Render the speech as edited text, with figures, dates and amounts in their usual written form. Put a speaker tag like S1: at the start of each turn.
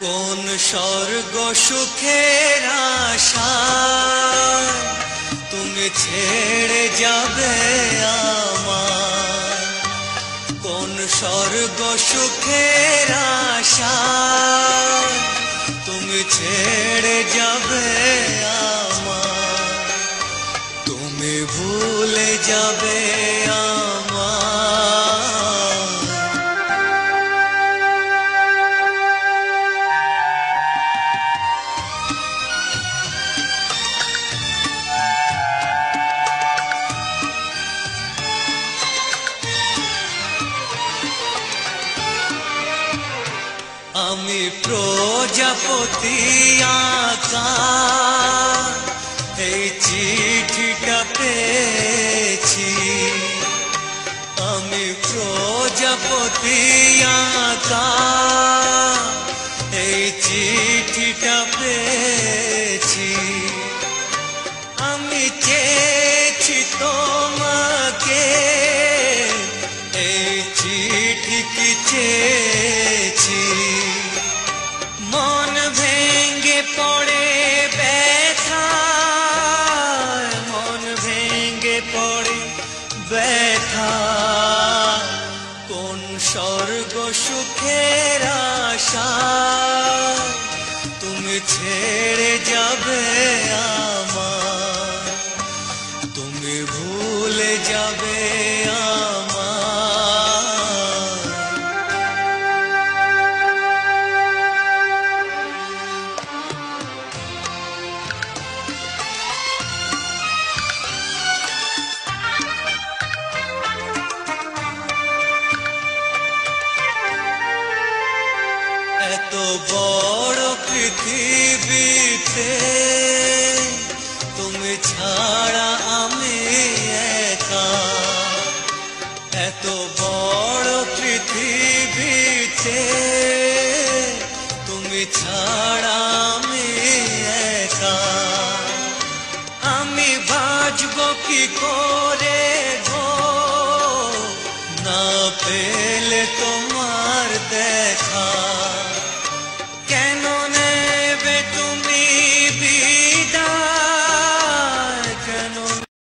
S1: কোন স্বর্গ সুখের আশায় তুমি ছেড়ে যাবে আমায়, কোন স্বর্গ সুখের আশায় তুমি ছেড়ে যাবে আমায়, তুমি ভুলে যাবে আমি প্রজাপতি আঁকা এই চিঠিটা পেয়েছি, আমি প্রজাপতি আঁকা এই চিঠিটা পেয়েছি, আমি চেয়েছি তোমাকে এই চিঠি কি চেয়েছি, মন ভেঙে পড়ে ব্যথায়, মন ভেঙে পড়ে ব্যথায়, কোন স্বর্গ সুখের আশায় তুমি ছেড়ে যাবে আমায়, তুমি ভুলে যাবে এত বড় পৃথিবীতে তুমি ছাড়া আমি একা, এত বড় পৃথিবীতে তুমি ছাড়া আমি একা, আমি বাঁচব কি করে